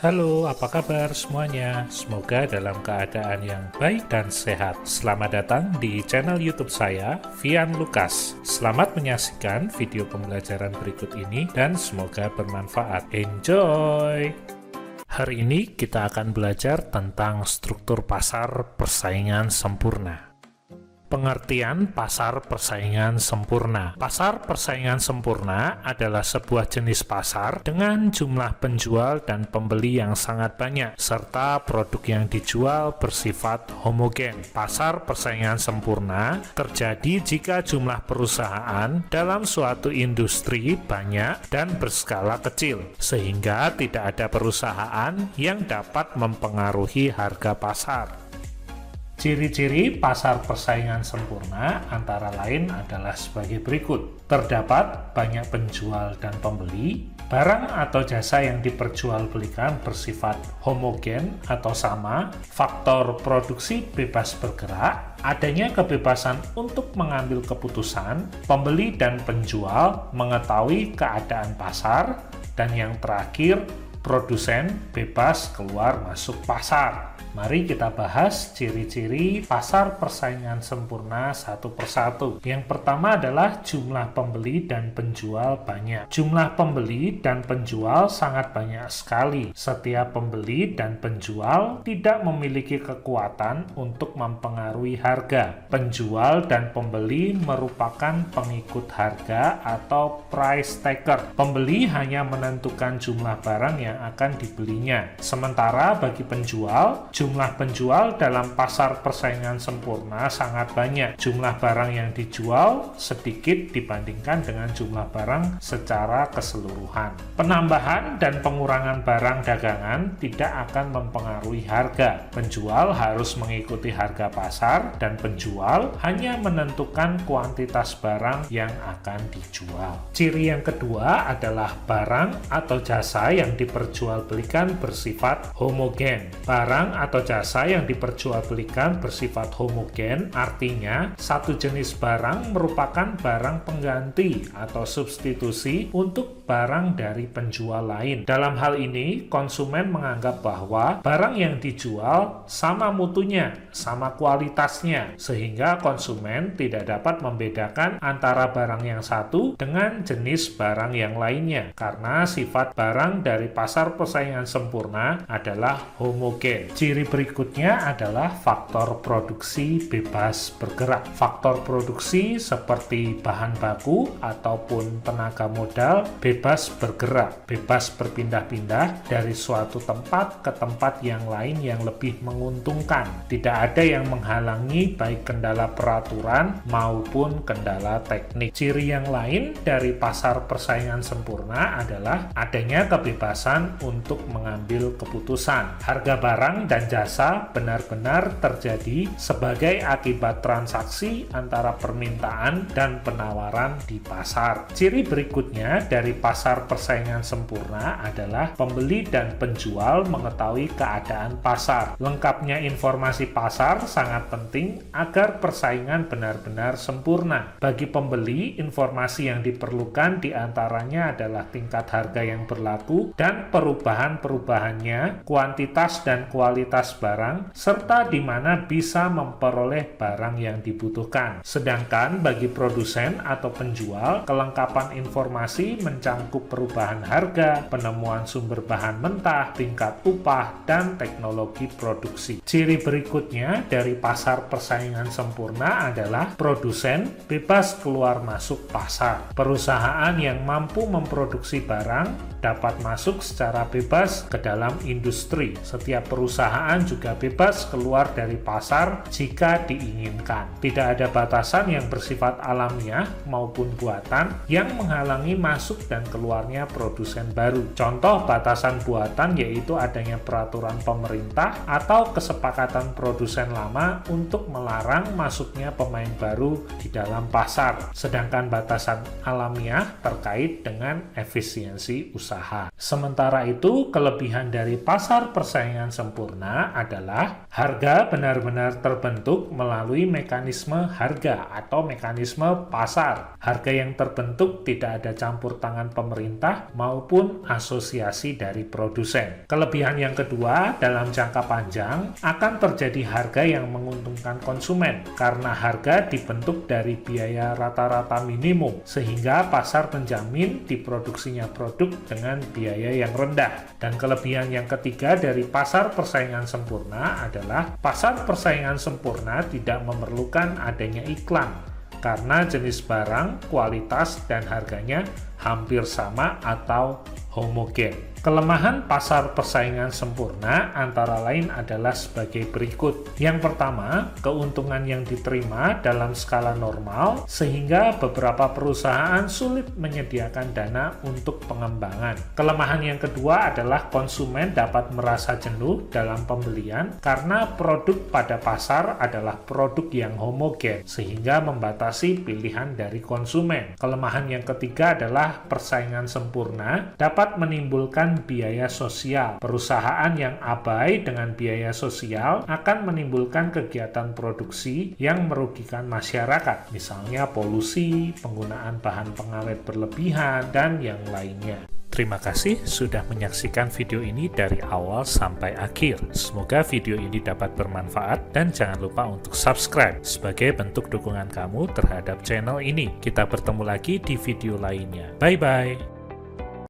Halo, apa kabar semuanya? Semoga dalam keadaan yang baik dan sehat. Selamat datang di channel YouTube saya, Vian Lukas. Selamat menyaksikan video pembelajaran berikut ini dan semoga bermanfaat. Enjoy! Hari ini kita akan belajar tentang struktur pasar persaingan sempurna. Pengertian pasar persaingan sempurna. Pasar persaingan sempurna adalah sebuah jenis pasar dengan jumlah penjual dan pembeli yang sangat banyak, serta produk yang dijual bersifat homogen. Pasar persaingan sempurna terjadi jika jumlah perusahaan dalam suatu industri banyak dan berskala kecil, sehingga tidak ada perusahaan yang dapat mempengaruhi harga pasar. Ciri-ciri pasar persaingan sempurna antara lain adalah sebagai berikut. Terdapat banyak penjual dan pembeli, barang atau jasa yang diperjualbelikan bersifat homogen atau sama, faktor produksi bebas bergerak, adanya kebebasan untuk mengambil keputusan, pembeli dan penjual mengetahui keadaan pasar, dan yang terakhir, produsen bebas keluar masuk pasar. Mari kita bahas ciri-ciri pasar persaingan sempurna satu persatu. Yang pertama adalah jumlah pembeli dan penjual banyak. Jumlah pembeli dan penjual sangat banyak sekali. Setiap pembeli dan penjual tidak memiliki kekuatan untuk mempengaruhi harga. Penjual dan pembeli merupakan pengikut harga atau price taker. Pembeli hanya menentukan jumlah barang yang akan dibelinya. Sementara bagi penjual, jumlah penjual dalam pasar persaingan sempurna sangat banyak. Jumlah barang yang dijual sedikit dibandingkan dengan jumlah barang secara keseluruhan. Penambahan dan pengurangan barang dagangan tidak akan mempengaruhi harga. Penjual harus mengikuti harga pasar dan penjual hanya menentukan kuantitas barang yang akan dijual. Ciri yang kedua adalah barang atau jasa yang diperjualbelikan bersifat homogen. Barang atau jasa yang diperjualbelikan bersifat homogen artinya satu jenis barang merupakan barang pengganti atau substitusi untuk barang dari penjual lain. Dalam hal ini, konsumen menganggap bahwa barang yang dijual sama mutunya, sama kualitasnya, sehingga konsumen tidak dapat membedakan antara barang yang satu dengan jenis barang yang lainnya, karena sifat barang dari pasar persaingan sempurna adalah homogen. Ciri berikutnya adalah faktor produksi bebas bergerak. Faktor produksi seperti bahan baku ataupun tenaga modal bebas bergerak, bebas berpindah-pindah dari suatu tempat ke tempat yang lain yang lebih menguntungkan. Tidak ada yang menghalangi baik kendala peraturan maupun kendala teknik. Ciri yang lain dari pasar persaingan sempurna adalah adanya kebebasan untuk mengambil keputusan. Harga barang dan jasa benar-benar terjadi sebagai akibat transaksi antara permintaan dan penawaran di pasar. Ciri berikutnya dari pasar persaingan sempurna adalah pembeli dan penjual mengetahui keadaan pasar. Lengkapnya informasi pasar sangat penting agar persaingan benar-benar sempurna. Bagi pembeli, informasi yang diperlukan diantaranya adalah tingkat harga yang berlaku dan perubahan-perubahannya, kuantitas dan kualitas barang, serta di mana bisa memperoleh barang yang dibutuhkan. Sedangkan bagi produsen atau penjual, kelengkapan informasi mencakup perubahan harga, penemuan sumber bahan mentah, tingkat upah, dan teknologi produksi. Ciri berikutnya dari pasar persaingan sempurna adalah produsen bebas keluar masuk pasar. Perusahaan yang mampu memproduksi barang dapat masuk secara bebas ke dalam industri. Setiap perusahaan juga bebas keluar dari pasar jika diinginkan. Tidak ada batasan yang bersifat alamiah maupun buatan yang menghalangi masuk dan keluarnya produsen baru. Contoh batasan buatan yaitu adanya peraturan pemerintah atau kesepakatan produsen lama untuk melarang masuknya pemain baru di dalam pasar. Sedangkan batasan alamiah terkait dengan efisiensi usaha. usaha. Sementara itu, kelebihan dari pasar persaingan sempurna adalah harga benar-benar terbentuk melalui mekanisme harga atau mekanisme pasar. Harga yang terbentuk tidak ada campur tangan pemerintah maupun asosiasi dari produsen. Kelebihan yang kedua, dalam jangka panjang akan terjadi harga yang menguntungkan konsumen karena harga dibentuk dari biaya rata-rata minimum sehingga pasar menjamin diproduksinya produk dengan biaya yang rendah. Dan kelebihan yang ketiga dari pasar persaingan sempurna adalah pasar persaingan sempurna tidak memerlukan adanya iklan karena jenis barang, kualitas, dan harganya hampir sama atau homogen. Kelemahan pasar persaingan sempurna antara lain adalah sebagai berikut. Yang pertama, keuntungan yang diterima dalam skala normal sehingga beberapa perusahaan sulit menyediakan dana untuk pengembangan. Kelemahan yang kedua adalah konsumen dapat merasa jenuh dalam pembelian karena produk pada pasar adalah produk yang homogen sehingga membatasi pilihan dari konsumen. Kelemahan yang ketiga adalah persaingan sempurna dapat menimbulkan biaya sosial. Perusahaan yang abai dengan biaya sosial akan menimbulkan kegiatan produksi yang merugikan masyarakat, misalnya polusi, penggunaan bahan pengawet berlebihan, dan yang lainnya. Terima kasih sudah menyaksikan video ini dari awal sampai akhir. Semoga video ini dapat bermanfaat dan jangan lupa untuk subscribe sebagai bentuk dukungan kamu terhadap channel ini. Kita bertemu lagi di video lainnya. Bye-bye.